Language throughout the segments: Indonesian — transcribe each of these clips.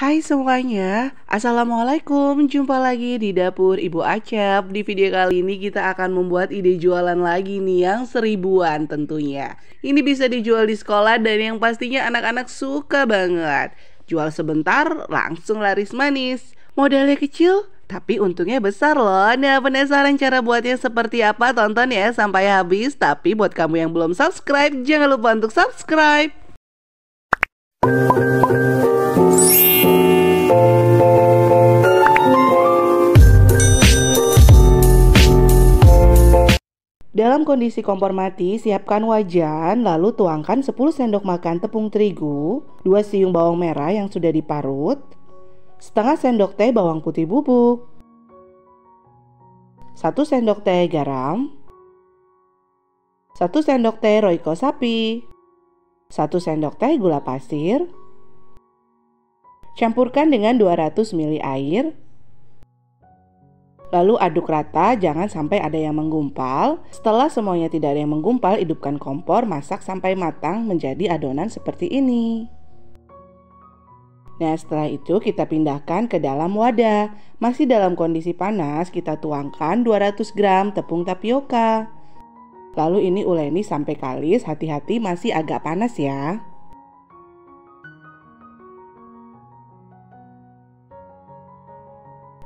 Hai semuanya, Assalamualaikum. Jumpa lagi di dapur Ibu Acap. Di video kali ini kita akan membuat ide jualan lagi nih yang seribuan tentunya. Ini bisa dijual di sekolah dan yang pastinya anak-anak suka banget. Jual sebentar langsung laris manis. Modalnya kecil tapi untungnya besar loh. Nah, penasaran cara buatnya seperti apa? Tonton ya sampai habis. Tapi buat kamu yang belum subscribe, jangan lupa untuk subscribe. Dalam kondisi kompor mati, siapkan wajan, lalu tuangkan 10 sendok makan tepung terigu, 2 siung bawang merah yang sudah diparut, setengah sendok teh bawang putih bubuk, 1 sendok teh garam, 1 sendok teh roiko sapi, 1 sendok teh gula pasir. Campurkan dengan 200 ml air. Lalu aduk rata, jangan sampai ada yang menggumpal. Setelah semuanya tidak ada yang menggumpal, hidupkan kompor, masak sampai matang menjadi adonan seperti ini. Nah, setelah itu kita pindahkan ke dalam wadah. Masih dalam kondisi panas, kita tuangkan 200 gram tepung tapioka. Lalu ini uleni sampai kalis, hati-hati masih agak panas ya.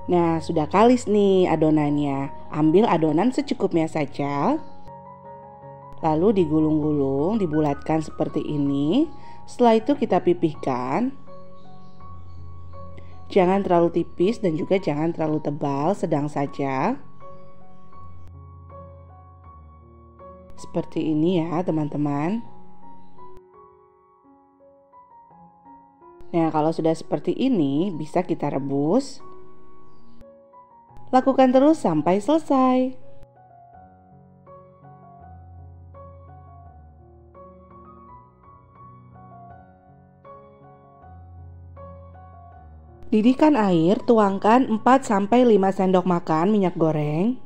Nah, sudah kalis nih adonannya. Ambil adonan secukupnya saja. Lalu digulung-gulung, dibulatkan seperti ini. Setelah itu kita pipihkan. Jangan terlalu tipis dan juga jangan terlalu tebal, sedang saja. Seperti ini ya, teman-teman. Nah, kalau sudah seperti ini, bisa kita rebus. Lakukan terus sampai selesai. Didihkan air, tuangkan 4-5 sendok makan minyak goreng.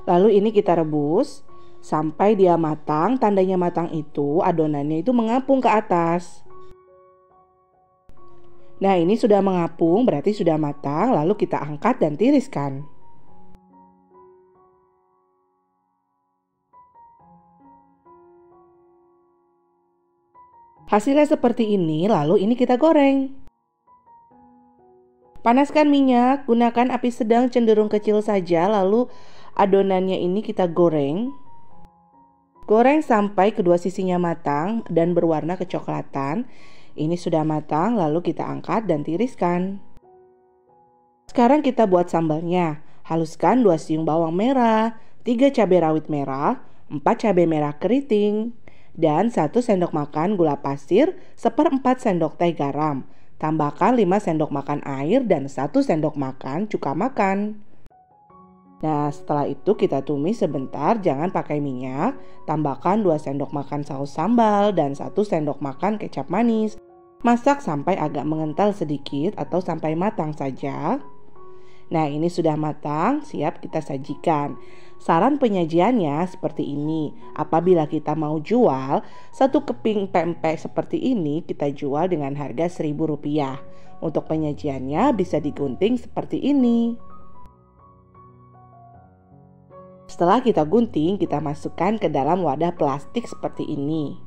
Lalu ini kita rebus sampai dia matang. Tandanya matang itu adonannya itu mengapung ke atas. Nah, ini sudah mengapung, berarti sudah matang, lalu kita angkat dan tiriskan. Hasilnya seperti ini, lalu ini kita goreng. Panaskan minyak, gunakan api sedang cenderung kecil saja, lalu adonannya ini kita goreng. Goreng sampai kedua sisinya matang dan berwarna kecoklatan. Ini sudah matang, lalu kita angkat dan tiriskan. Sekarang kita buat sambalnya. Haluskan 2 siung bawang merah, 3 cabai rawit merah, 4 cabai merah keriting, dan 1 sendok makan gula pasir, 1/4 sendok teh garam. Tambahkan 5 sendok makan air dan 1 sendok makan cuka makan. Nah, setelah itu kita tumis sebentar, jangan pakai minyak. Tambahkan 2 sendok makan saus sambal dan 1 sendok makan kecap manis. Masak sampai agak mengental sedikit atau sampai matang saja. Nah, ini sudah matang, siap kita sajikan. Saran penyajiannya seperti ini. Apabila kita mau jual, 1 keping pempek seperti ini kita jual dengan harga Rp1.000. Untuk penyajiannya bisa digunting seperti ini. Setelah kita gunting, kita masukkan ke dalam wadah plastik seperti ini.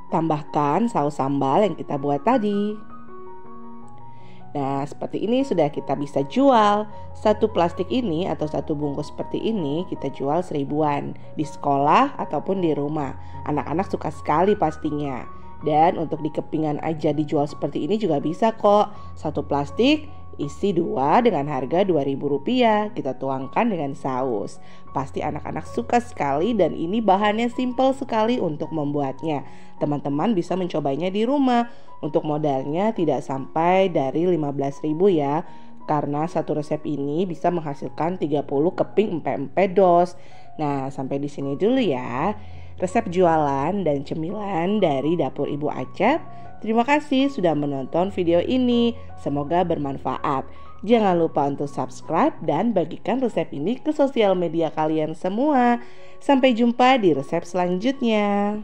Tambahkan saus sambal yang kita buat tadi. Nah, seperti ini sudah kita bisa jual. 1 plastik ini atau 1 bungkus seperti ini kita jual Rp1.000-an di sekolah ataupun di rumah. Anak-anak suka sekali pastinya. Dan untuk di kepingan aja dijual seperti ini juga bisa kok. 1 plastik isi 2 dengan harga Rp2.000. Kita tuangkan dengan saus. Pasti anak-anak suka sekali dan ini bahannya simpel sekali untuk membuatnya. Teman-teman bisa mencobanya di rumah. Untuk modalnya tidak sampai dari Rp15.000 ya. Karena satu resep ini bisa menghasilkan 30 keping empek-empek dos. Nah, sampai di sini dulu ya. Resep jualan dan cemilan dari dapur Ibu Acap. Terima kasih sudah menonton video ini. Semoga bermanfaat. Jangan lupa untuk subscribe dan bagikan resep ini ke sosial media kalian semua. Sampai jumpa di resep selanjutnya.